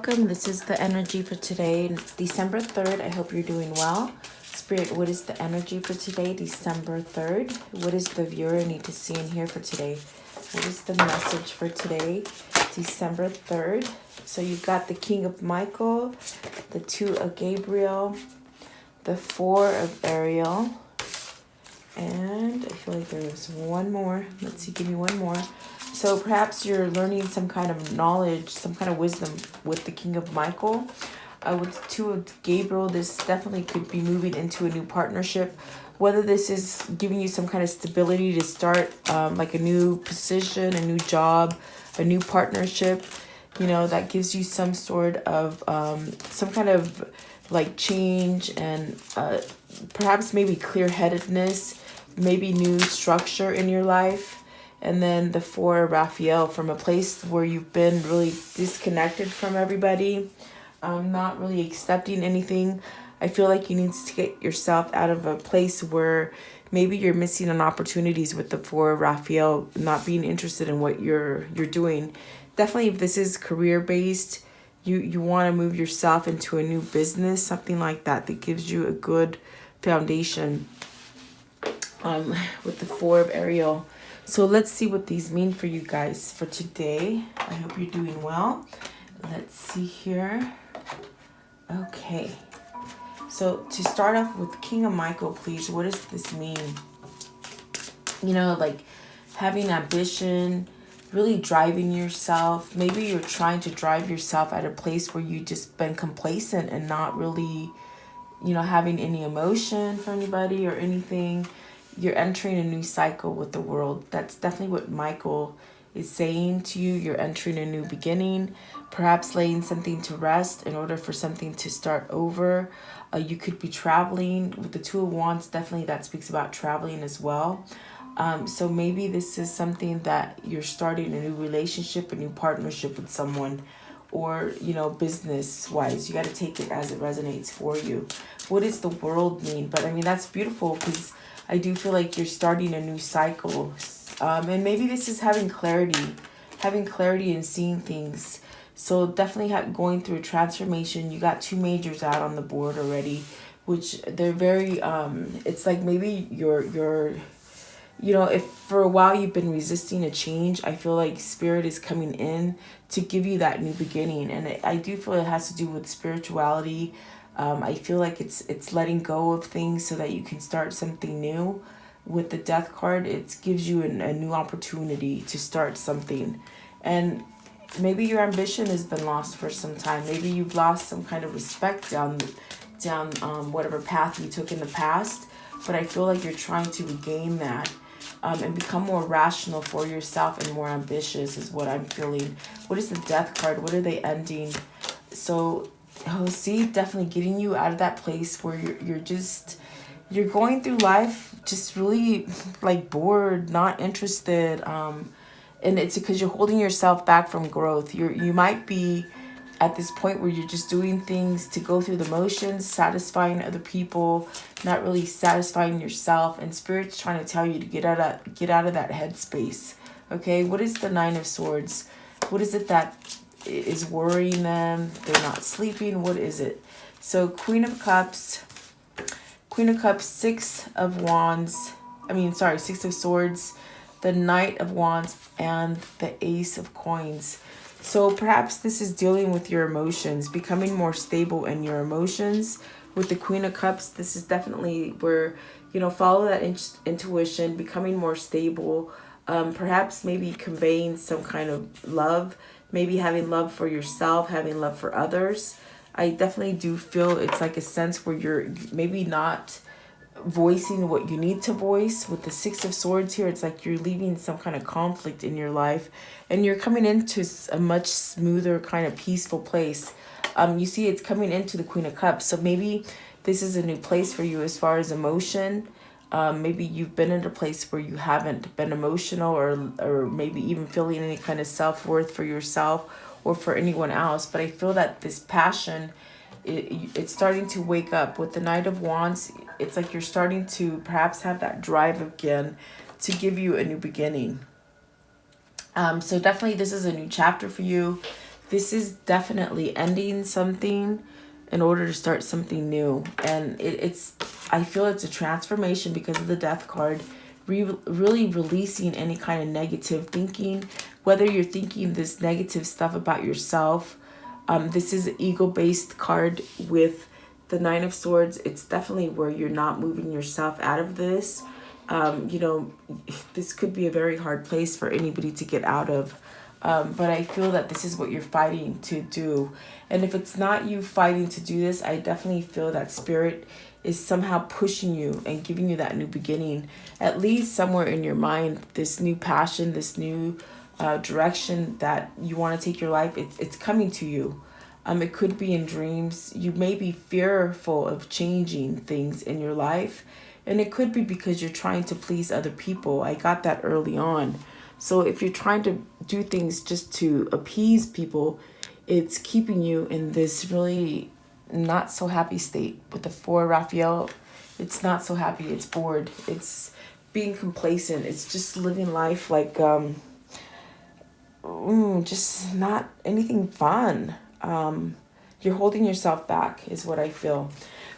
welcome. This is the energy for today, December 3rd. I hope you're doing well. Spirit, what is the energy for today, December 3rd? What is the viewer need to see and hear for today? What is the message for today, December 3rd? So you've got the King of Michael, the 2 of Gabriel, the 4 of Ariel, and I feel like there's one more. Let's see, give me one more. So perhaps you're learning some kind of knowledge, some kind of wisdom with the King of Michael. With 2 of Gabriel, this definitely could be moving into a new partnership. Whether this is giving you some kind of stability to start like a new position, a new job, a new partnership, you know, that gives you some sort of, some kind of like change and perhaps maybe clear-headedness, maybe new structure in your life. And then the 4 Raphael, from a place where you've been really disconnected from everybody, not really accepting anything. I feel like you need to get yourself out of a place where maybe you're missing on opportunities with the 4 Raphael, not being interested in what you're doing. Definitely, if this is career-based, you want to move yourself into a new business, something like that gives you a good foundation with the 4 of Ariel. So let's see what these mean for you guys for today. I hope you're doing well. Let's see here. Okay. So to start off with King of Michael, please, what does this mean? You know, like having ambition, really driving yourself. Maybe you're trying to drive yourself at a place where you've just been complacent and not really, you know, having any emotion for anybody or anything. You're entering a new cycle with the world. That's definitely what Michael is saying to you. You're entering a new beginning, perhaps laying something to rest in order for something to start over. You could be traveling with the 2 of Wands. Definitely that speaks about traveling as well. So maybe this is something that you're starting a new relationship, a new partnership with someone, or, you know, business wise. You got to take it as it resonates for you. What does the world mean? But I mean, that's beautiful, because I do feel like you're starting a new cycle. And maybe this is having clarity and seeing things. So definitely going through a transformation. You got 2 majors out on the board already, which they're very, it's like maybe you're, you know, if for a while you've been resisting a change, I feel like Spirit is coming in to give you that new beginning. And I do feel it has to do with spirituality. I feel like it's letting go of things so that you can start something new. With the Death card, it gives you a new opportunity to start something. And maybe your ambition has been lost for some time. Maybe you've lost some kind of respect down whatever path you took in the past. But I feel like you're trying to regain that and become more rational for yourself and more ambitious is what I'm feeling. What is the Death card? What are they ending? So, see, definitely getting you out of that place where you're going through life just really like bored, not interested, and it's because you're holding yourself back from growth. You might be at this point where you're just doing things to go through the motions, satisfying other people, not really satisfying yourself. And Spirit's trying to tell you to get out of that headspace. Okay, what is the 9 of Swords? What is it that is worrying them? They're not sleeping. What is it? So Queen of Cups, 6 of Wands. 6 of Swords, the Knight of Wands, and the Ace of Coins. So perhaps this is dealing with your emotions, becoming more stable in your emotions. With the Queen of Cups, this is definitely where, you know, follow that intuition, becoming more stable, perhaps maybe conveying some kind of love, maybe having love for yourself, having love for others. I definitely do feel it's like a sense where you're maybe not voicing what you need to voice. With the 6 of Swords here, it's like you're leaving some kind of conflict in your life and you're coming into a much smoother kind of peaceful place. You see it's coming into the Queen of Cups, so maybe this is a new place for you as far as emotion. Maybe you've been in a place where you haven't been emotional or maybe even feeling any kind of self-worth for yourself or for anyone else. But I feel that this passion, it's starting to wake up. With the Knight of Wands, it's like you're starting to perhaps have that drive again to give you a new beginning. So definitely this is a new chapter for you. this is definitely ending something in order to start something new. And I feel it's a transformation because of the Death card. Really releasing any kind of negative thinking, whether you're thinking this negative stuff about yourself. This is an ego-based card with the Nine of Swords. It's definitely where you're not moving yourself out of this. You know, this could be a very hard place for anybody to get out of. But I feel that this is what you're fighting to do. And if it's not you fighting to do this, I definitely feel that Spirit is somehow pushing you and giving you that new beginning. At least somewhere in your mind, this new passion, this new direction that you want to take your life, it's coming to you. It could be in dreams. You may be fearful of changing things in your life. And it could be because you're trying to please other people. I got that early on. So if you're trying to do things just to appease people, it's keeping you in this really not so happy state. With the 4 Raphael, it's not so happy. It's bored. It's being complacent. It's just living life like just not anything fun. You're holding yourself back is what I feel.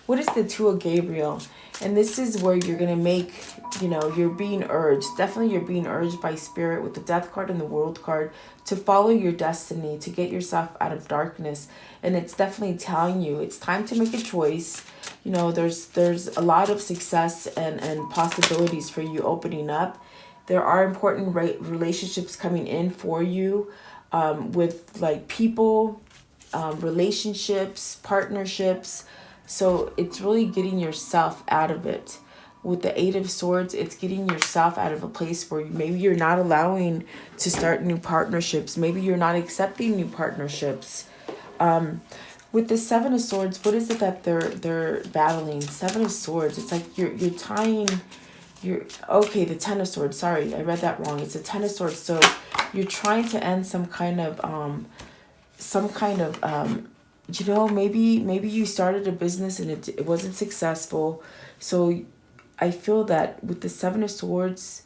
What is the 2 of Gabriel? And this is where you're going to make, you know, you're being urged. Definitely you're being urged by Spirit with the Death card and the World card to follow your destiny, to get yourself out of darkness. And it's definitely telling you it's time to make a choice. You know, there's a lot of success and possibilities for you opening up. There are important relationships coming in for you with like people, relationships, partnerships. So it's really getting yourself out of it. With the 8 of Swords, it's getting yourself out of a place where maybe you're not allowing to start new partnerships. Maybe you're not accepting new partnerships. With the 7 of Swords, what is it that they're battling? 7 of Swords. It's like you're tying. Okay, the 10 of Swords. Sorry, I read that wrong. It's a 10 of Swords. So you're trying to end some kind of you know, maybe you started a business and it wasn't successful. So I feel that with the 7 of Swords,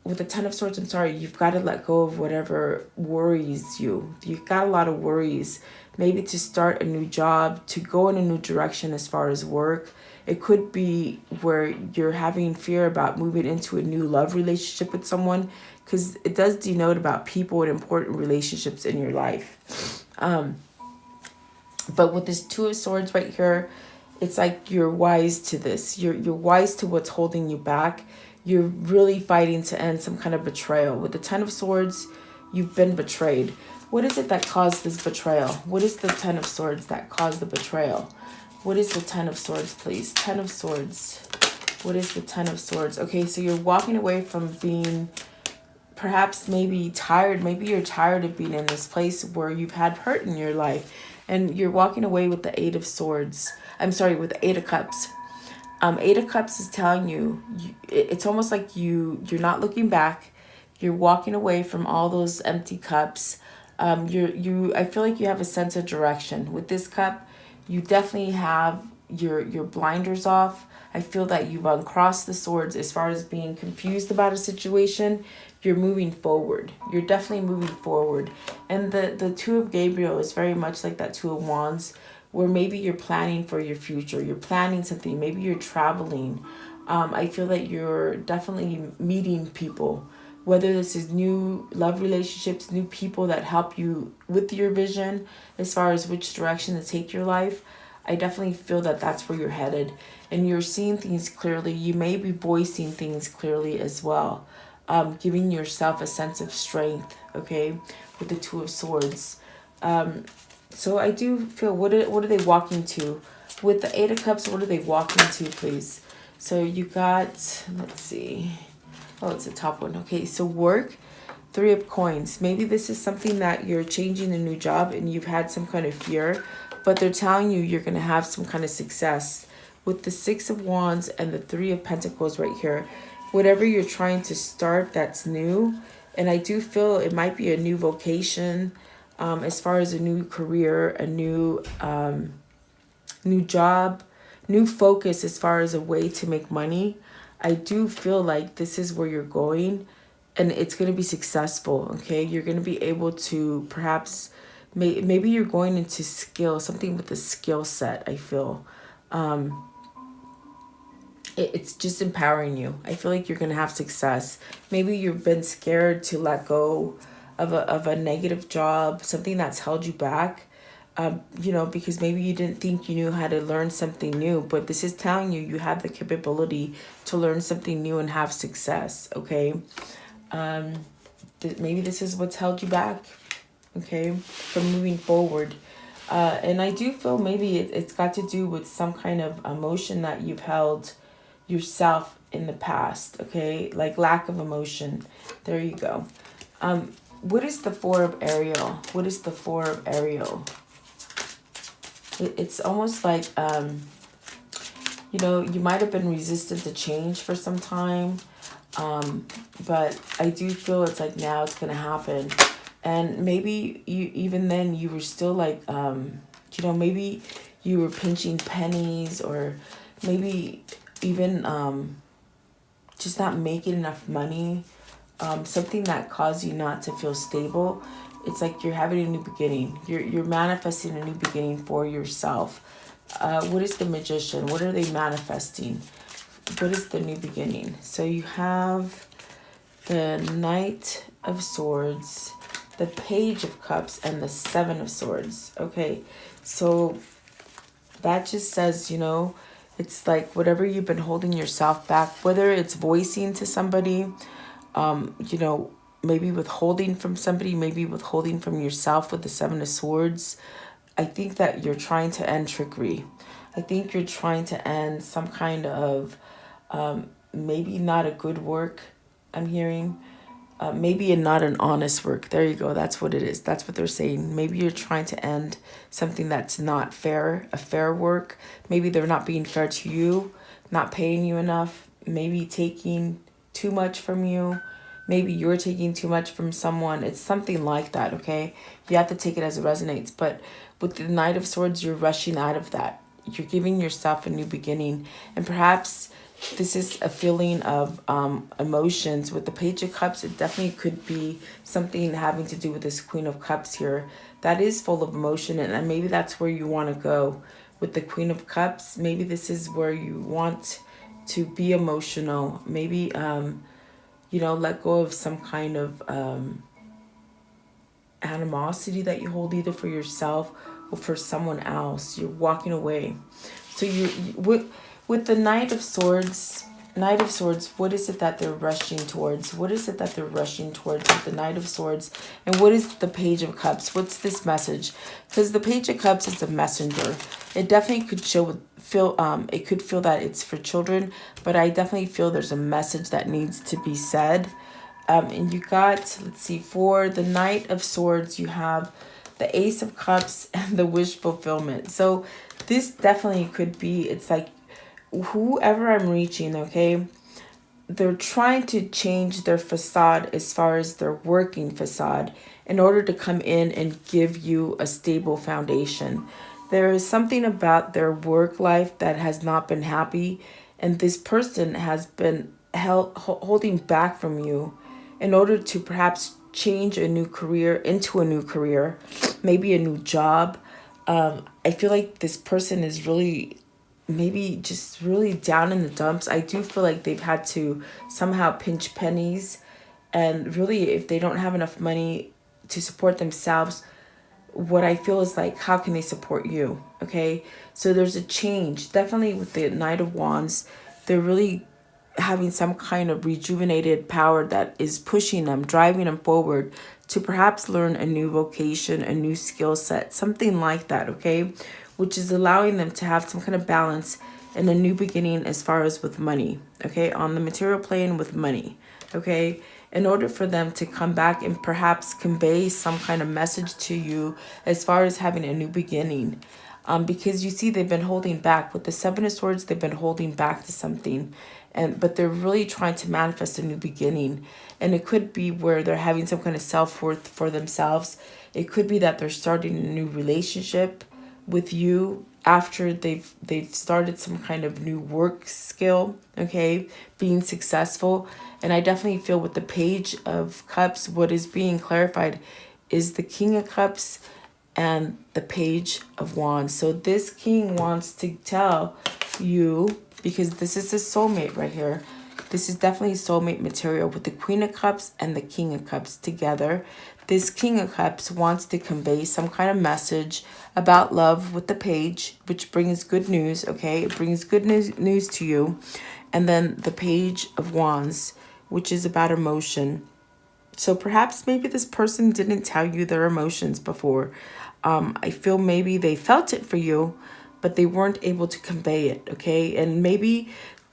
with the 10 of Swords, I'm sorry, you've got to let go of whatever worries you. You've got a lot of worries. Maybe to start a new job, to go in a new direction as far as work. It could be where you're having fear about moving into a new love relationship with someone, because it does denote about people and important relationships in your life. But with this 2 of Swords right here, it's like you're wise to this. You're wise to what's holding you back. You're really fighting to end some kind of betrayal. With the 10 of Swords, you've been betrayed. What is it that caused this betrayal? What is the 10 of Swords that caused the betrayal? What is the 10 of Swords, please? 10 of Swords. What is the 10 of Swords? Okay, so you're walking away from being perhaps maybe tired. Maybe you're tired of being in this place where you've had hurt in your life. And you're walking away with the 8 of Swords. I'm sorry, with the 8 of Cups. 8 of Cups is telling you, it's almost like you're not looking back. You're walking away from all those empty cups. I feel like you have a sense of direction. With this cup, you definitely have your blinders off. I feel that you've uncrossed the swords as far as being confused about a situation. You're moving forward. You're definitely moving forward. And the 2 of Gabriel is very much like that 2 of Wands, where maybe you're planning for your future. You're planning something. Maybe you're traveling. I feel that you're definitely meeting people, whether this is new love relationships, new people that help you with your vision as far as which direction to take your life. I definitely feel that that's where you're headed, and you're seeing things clearly. You may be voicing things clearly as well, giving yourself a sense of strength, okay, with the 2 of Swords. So I do feel, what are they walking to? With the 8 of Cups, what are they walking to, please? So you got, let's see. Oh, it's the top one. Okay, so work, 3 of Coins. Maybe this is something that you're changing a new job and you've had some kind of fear, but they're telling you you're going to have some kind of success. With the 6 of Wands and the 3 of Pentacles right here, whatever you're trying to start that's new, and I do feel it might be a new vocation, as far as a new career, a new job, new focus as far as a way to make money. I do feel like this is where you're going and it's going to be successful, okay? You're going to be able to perhaps maybe you're going into skill, something with a skill set, I feel. It's just empowering you. I feel like you're going to have success. Maybe you've been scared to let go of a negative job, something that's held you back. Because maybe you didn't think you knew how to learn something new, but this is telling you have the capability to learn something new and have success, okay? Maybe this is what's held you back, okay, from moving forward. And I do feel maybe it's got to do with some kind of emotion that you've held yourself in the past, okay? Like lack of emotion. There you go. What is the Four of Ariel? What is the Four of Ariel? It's almost like, you might have been resistant to change for some time. But I do feel it's like now it's going to happen. And maybe even then you were still like, maybe you were pinching pennies, or maybe even just not making enough money. Something that caused you not to feel stable. It's like you're having a new beginning. You're manifesting a new beginning for yourself. What is the Magician? What are they manifesting? What is the new beginning? So you have the Knight of Swords, the Page of Cups, and the Seven of Swords. Okay, so that just says, it's like whatever you've been holding yourself back, whether it's voicing to somebody, maybe withholding from somebody, maybe withholding from yourself with the Seven of Swords. I think that you're trying to end trickery. I think you're trying to end some kind of maybe not a good work, I'm hearing. Maybe not an honest work. There you go. That's what it is. That's what they're saying. Maybe you're trying to end something that's not fair, a fair work. Maybe they're not being fair to you, not paying you enough, maybe taking too much from you. Maybe you're taking too much from someone. It's something like that, okay? You have to take it as it resonates. But with the Knight of Swords, you're rushing out of that. You're giving yourself a new beginning. And perhaps this is a feeling of emotions. With the Page of Cups, it definitely could be something having to do with this Queen of Cups here. That is full of emotion, and maybe that's where you want to go. With the Queen of Cups, maybe this is where you want to be emotional. Maybe, let go of some kind of animosity that you hold either for yourself or for someone else. You're walking away. So with the Knight of Swords, what is it that they're rushing towards? What is it that they're rushing towards with the Knight of Swords? And what is the Page of Cups? What's this message? Because the Page of Cups is a messenger. It definitely could feel that it's for children, but I definitely feel there's a message that needs to be said. And you got, let's see, for the Knight of Swords, you have the Ace of Cups and the wish fulfillment. So this definitely could be, it's like whoever I'm reaching, okay, they're trying to change their facade as far as their working facade in order to come in and give you a stable foundation. There is something about their work life that has not been happy, and this person has been holding back from you in order to perhaps change a new career into a new career, maybe a new job. I feel like this person is really, maybe just really down in the dumps. I do feel like they've had to somehow pinch pennies, and really if they don't have enough money to support themselves, what I feel is like, how can they support you? Okay, so there's a change. Definitely with the Knight of Wands, they're really having some kind of rejuvenated power that is pushing them, driving them forward to perhaps learn a new vocation, a new skill set, something like that, okay? Which is allowing them to have some kind of balance and a new beginning as far as with money, okay? On the material plane with money, okay? In order for them to come back and perhaps convey some kind of message to you as far as having a new beginning. Because you see, they've been holding back. With the Seven of Swords, they've been holding back to something. But they're really trying to manifest a new beginning. And it could be where they're having some kind of self-worth for themselves. It could be that they're starting a new relationship with you after they've started some kind of new work skill, okay, being successful. And I definitely feel with the Page of Cups, what is being clarified is the King of Cups and the Page of Wands. So this king wants to tell you, because this is a soulmate right here. This is definitely soulmate material with the Queen of Cups and the King of Cups together. This King of Cups wants to convey some kind of message about love with the Page, which brings good news, okay? It brings good news to you. And then the Page of Wands, which is about emotion. So perhaps maybe this person didn't tell you their emotions before. I feel maybe they felt it for you, but they weren't able to convey it, okay? And maybe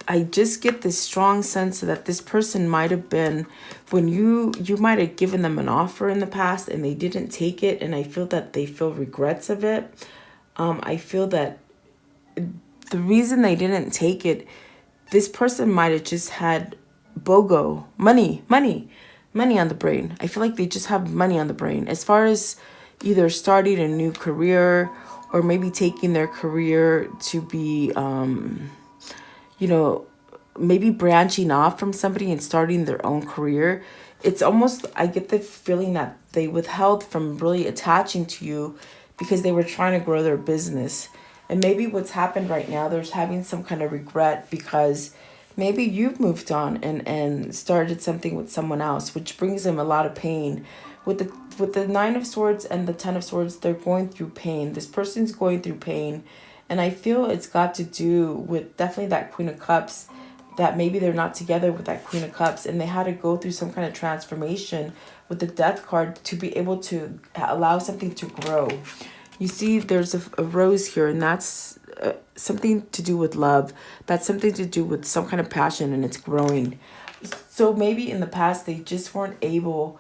I just get this strong sense that this person might have been, when you might have given them an offer in the past and they didn't take it, and I feel that they feel regrets of it. I feel that the reason they didn't take it, this person might have just had BOGO, money on the brain. I feel like they just have money on the brain as far as either starting a new career or maybe taking their career to be, you know, maybe branching off from somebody and starting their own career. It's almost, I get the feeling that they withheld from really attaching to you because they were trying to grow their business. And maybe what's happened right now, they're having some kind of regret because maybe you've moved on and started something with someone else, which brings them a lot of pain. With the Nine of Swords and the Ten of Swords, they're going through pain. This person's going through pain. And I feel it's got to do with definitely that Queen of Cups, that maybe they're not together with that Queen of Cups and they had to go through some kind of transformation with the Death card to be able to allow something to grow. You see, there's a rose here, and that's something to do with love. That's something to do with some kind of passion, and it's growing. So maybe in the past, they just weren't able,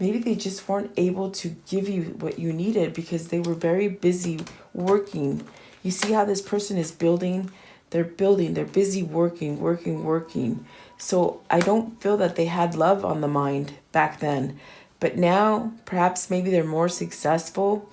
maybe they just weren't able to give you what you needed because they were very busy working. You see how this person is building? They're busy working. So I don't feel that they had love on the mind back then. But now, perhaps maybe they're more successful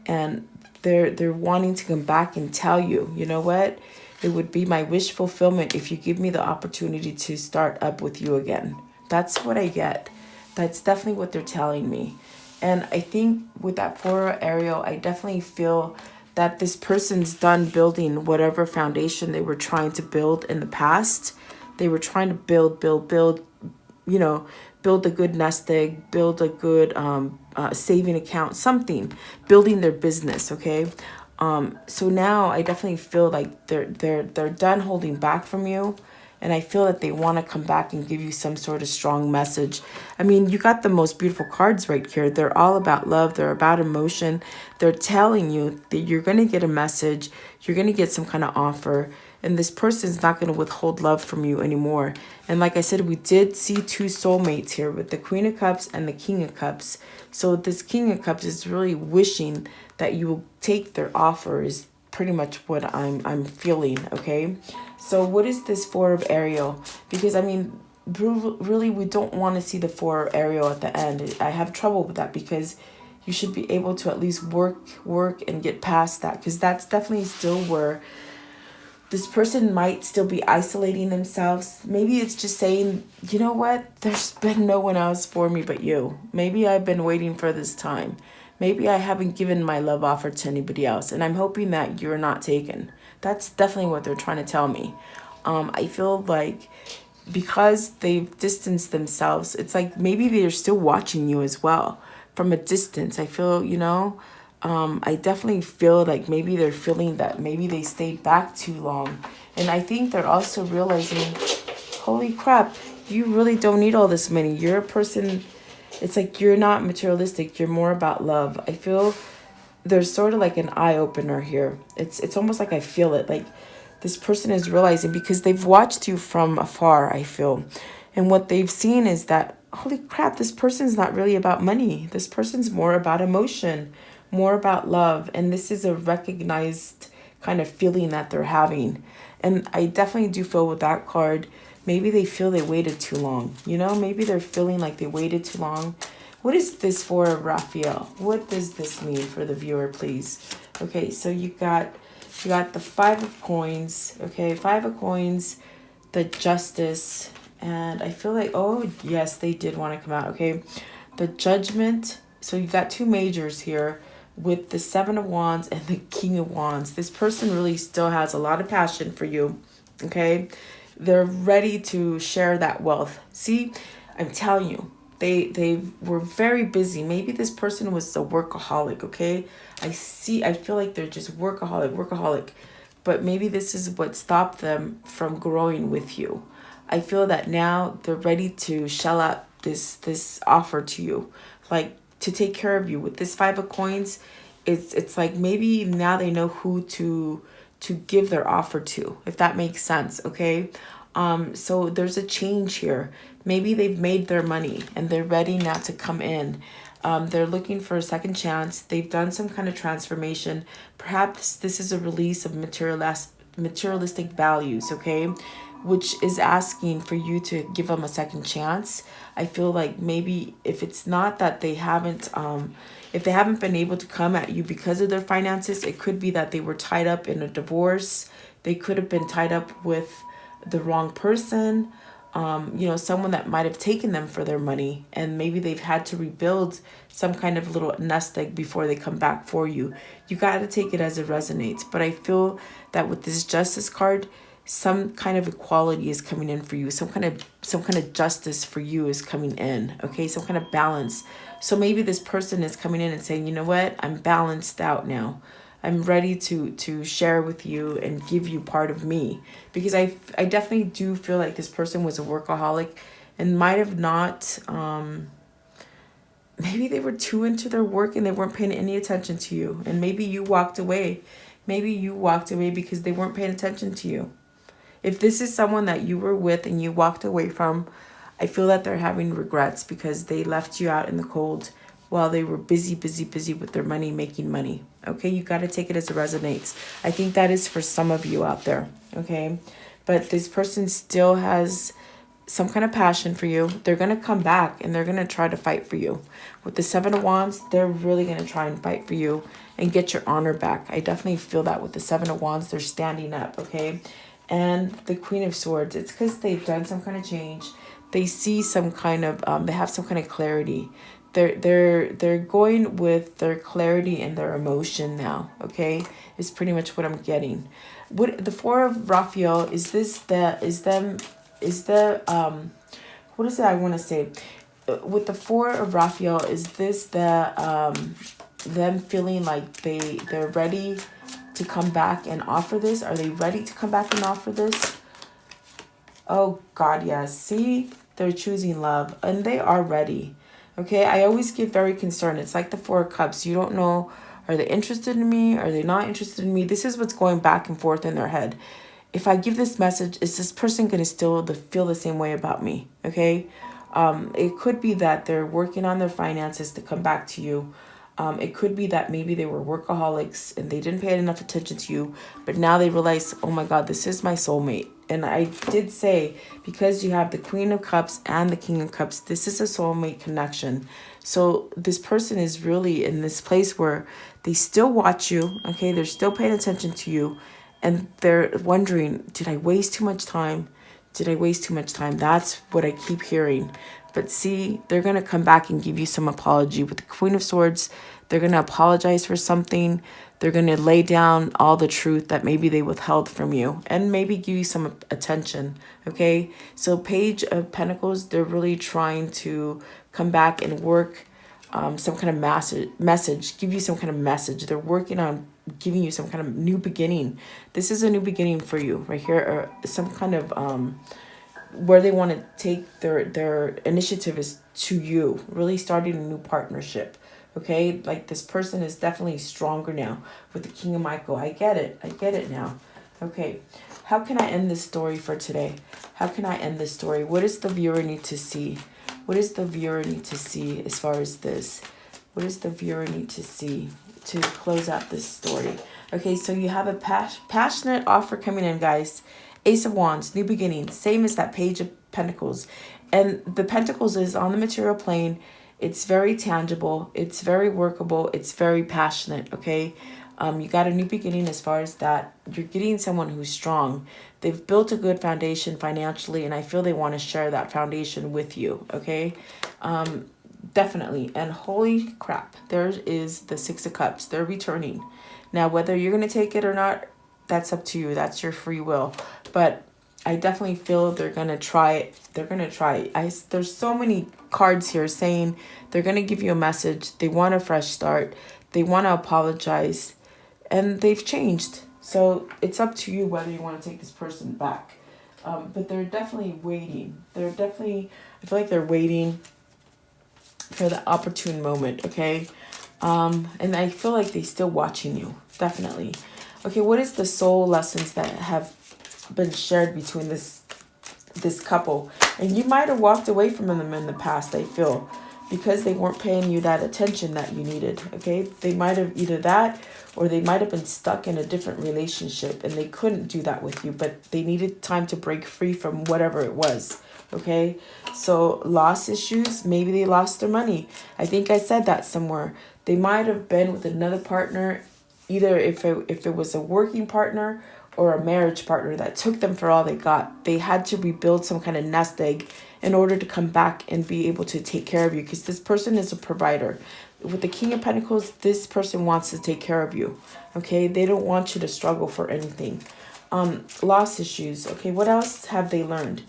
and they're wanting to come back and tell you, you know what? It would be my wish fulfillment if you give me the opportunity to start up with you again. That's what I get. That's definitely what they're telling me. And I think with that Four Ariel, I definitely feel that this person's done building whatever foundation they were trying to build in the past. They were trying to build, you know, build a good nest egg, build a good saving account, something, building their business, okay? So now I definitely feel like they're done holding back from you. And I feel that they want to come back and give you some sort of strong message. I mean, you got the most beautiful cards right here. They're all about love. They're about emotion. They're telling you that you're going to get a message. You're going to get some kind of offer. And this person's not going to withhold love from you anymore. And like I said, we did see two soulmates here with the Queen of Cups and the King of Cups. So this King of Cups is really wishing that you will take their offer is pretty much what I'm feeling, okay? So what is this Four of Ariel? Because, I mean, really, we don't want to see the Four of Ariel at the end. I have trouble with that because you should be able to at least work and get past that, because that's definitely still where this person might still be isolating themselves. Maybe it's just saying, you know what? There's been no one else for me but you. Maybe I've been waiting for this time. Maybe I haven't given my love offer to anybody else, and I'm hoping that you're not taken. That's definitely what they're trying to tell me. I feel like because they've distanced themselves, it's like maybe they're still watching you as well from a distance. I feel, you know, I definitely feel like maybe they're feeling that maybe they stayed back too long. And I think they're also realizing, holy crap, you really don't need all this money. You're a person, it's like you're not materialistic. You're more about love. I feel there's sort of like an eye-opener here. It's almost like I feel it. Like this person is realizing, because they've watched you from afar, I feel. And what they've seen is that, holy crap, this person's not really about money. This person's more about emotion, more about love. And this is a recognized kind of feeling that they're having. And I definitely do feel with that card, maybe they feel they waited too long. You know, maybe they're feeling like they waited too long. What is this for, Raphael? What does this mean for the viewer, please? Okay, so you got the Five of Coins. Okay, Five of Coins, the Justice, and I feel like, oh, yes, they did want to come out. Okay, the Judgment. So you got two majors here with the Seven of Wands and the King of Wands, this person really still has a lot of passion for you, okay? They're ready to share that wealth. See, I'm telling you, they were very busy. Maybe this person was a workaholic, okay? I feel like they're just workaholic. But maybe this is what stopped them from growing with you. I feel that now they're ready to shell out this offer to you, like to take care of you. With this Five of Coins, it's like maybe now they know who to give their offer to, if that makes sense, okay? So there's a change here. Maybe they've made their money and they're ready now to come in. They're looking for a second chance. They've done some kind of transformation. Perhaps this is a release of materialistic values, okay? Which is asking for you to give them a second chance. I feel like maybe if it's not that they haven't, if they haven't been able to come at you because of their finances, it could be that they were tied up in a divorce. They could have been tied up with the wrong person, someone that might have taken them for their money, and maybe they've had to rebuild some kind of little nest egg before they come back for you. You got to take it as it resonates. But I feel that with this Justice card, some kind of equality is coming in for you. Some kind of justice for you is coming in. Okay, some kind of balance. So maybe this person is coming in and saying, you know what, I'm balanced out now. I'm ready to share with you and give you part of me, because I definitely do feel like this person was a workaholic and might have not, maybe they were too into their work and they weren't paying any attention to you, and maybe you walked away. Maybe you walked away because they weren't paying attention to you. If this is someone that you were with and you walked away from, I feel that they're having regrets because they left you out in the cold while they were busy with their money, making money. Okay, you got to take it as it resonates. I think that is for some of you out there. Okay, but this person still has some kind of passion for you. They're going to come back and they're going to try to fight for you. With the Seven of Wands, they're really going to try and fight for you and get your honor back. I definitely feel that with the Seven of Wands, they're standing up, okay? And the Queen of Swords, it's because they've done some kind of change. They see some kind of, they have some kind of clarity. They're going with their clarity and their emotion now, okay? Is pretty much what I'm getting. What the Four of Raphael, what is it I want to say? With the Four of Raphael, is this them feeling like they're ready to come back and offer this? Are they ready to come back and offer this? Oh God, yes. See, they're choosing love and they are ready. Okay, I always get very concerned. It's like the Four of Cups. You don't know, are they interested in me? Are they not interested in me? This is what's going back and forth in their head. If I give this message, is this person going to still feel the same way about me? Okay, it could be that they're working on their finances to come back to you. It could be that maybe they were workaholics and they didn't pay enough attention to you, but now they realize, oh my God, this is my soulmate. And I did say, because you have the Queen of Cups and the King of Cups, this is a soulmate connection. So this person is really in this place where they still watch you, okay? They're still paying attention to you. And they're wondering, did I waste too much time? Did I waste too much time? That's what I keep hearing. But see, they're going to come back and give you some apology. With the Queen of Swords, they're going to apologize for something. They're going to lay down all the truth that maybe they withheld from you and maybe give you some attention, okay? So Page of Pentacles, they're really trying to come back and work some kind of message, give you some kind of message. They're working on giving you some kind of new beginning. This is a new beginning for you right here, or some kind of where they want to take their initiative is to you, really starting a new partnership. Okay, like this person is definitely stronger now with the King of Michael. I get it now. Okay, how can I end this story for today? How can I end this story? What does the viewer need to see? What does the viewer need to see as far as this? What does the viewer need to see to close out this story? Okay, so you have a passionate offer coming in, guys. Ace of Wands, new beginning, same as that Page of Pentacles. And the Pentacles is on the material plane. It's very tangible. It's very workable. It's very passionate, okay? You got a new beginning as far as that. You're getting someone who's strong. They've built a good foundation financially, and I feel they want to share that foundation with you, okay? Definitely. And holy crap, there is the Six of Cups. They're returning. Now, whether you're going to take it or not, that's up to you. That's your free will. But I definitely feel they're going to try it. They're going to try it. There's so many cards here saying they're going to give you a message. They want a fresh start. They want to apologize. And they've changed. So it's up to you whether you want to take this person back. But they're definitely waiting. I feel like they're waiting for the opportune moment, okay? And I feel like they're still watching you, definitely. Okay, what is the soul lessons that have been shared between this couple? And you might have walked away from them in the past, I feel, because they weren't paying you that attention that you needed, okay? They might have either that, or they might have been stuck in a different relationship and they couldn't do that with you, but they needed time to break free from whatever it was. Okay, so loss issues, maybe they lost their money. I think I said that somewhere. They might have been with another partner, either if it was a working partner or a marriage partner that took them for all they got. They had to rebuild some kind of nest egg in order to come back and be able to take care of you, because this person is a provider. With the King of Pentacles, this person wants to take care of you. Okay, they don't want you to struggle for anything. Loss issues. Okay, what else have they learned?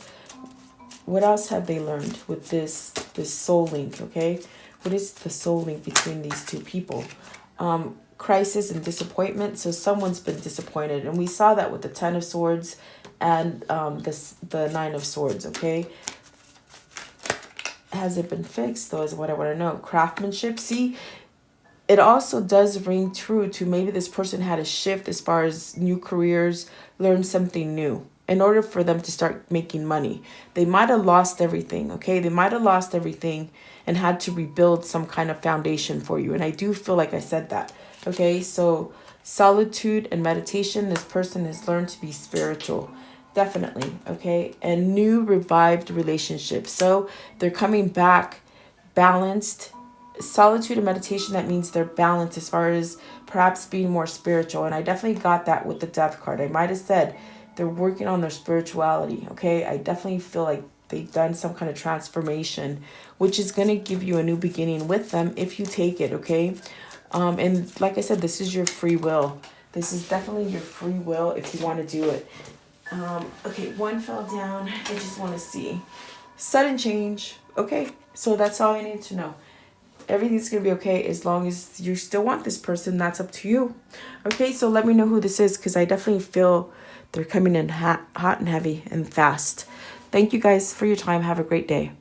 What else have they learned with this soul link, okay? What is the soul link between these two people? Crisis and disappointment. So someone's been disappointed. And we saw that with the Ten of Swords and the Nine of Swords, okay? Has it been fixed, though, is what I want to know. Craftsmanship. See, it also does ring true to maybe this person had a shift as far as new careers, learn something new in order for them to start making money. They might have lost everything, okay? They might have lost everything and had to rebuild some kind of foundation for you. And I do feel like I said that, okay? So solitude and meditation, this person has learned to be spiritual, definitely, okay? And new revived relationships. So they're coming back balanced. Solitude and meditation, that means they're balanced as far as perhaps being more spiritual. And I definitely got that with the Death card. I might have said they're working on their spirituality, okay? I definitely feel like they've done some kind of transformation, which is going to give you a new beginning with them if you take it, okay? And like I said, this is your free will. This is definitely your free will if you want to do it. Okay, one fell down. I just want to see. Sudden change. Okay, so that's all I need to know. Everything's going to be okay as long as you still want this person. That's up to you. Okay, so let me know who this is, because I definitely feel they're coming in hot and heavy and fast. Thank you guys for your time. Have a great day.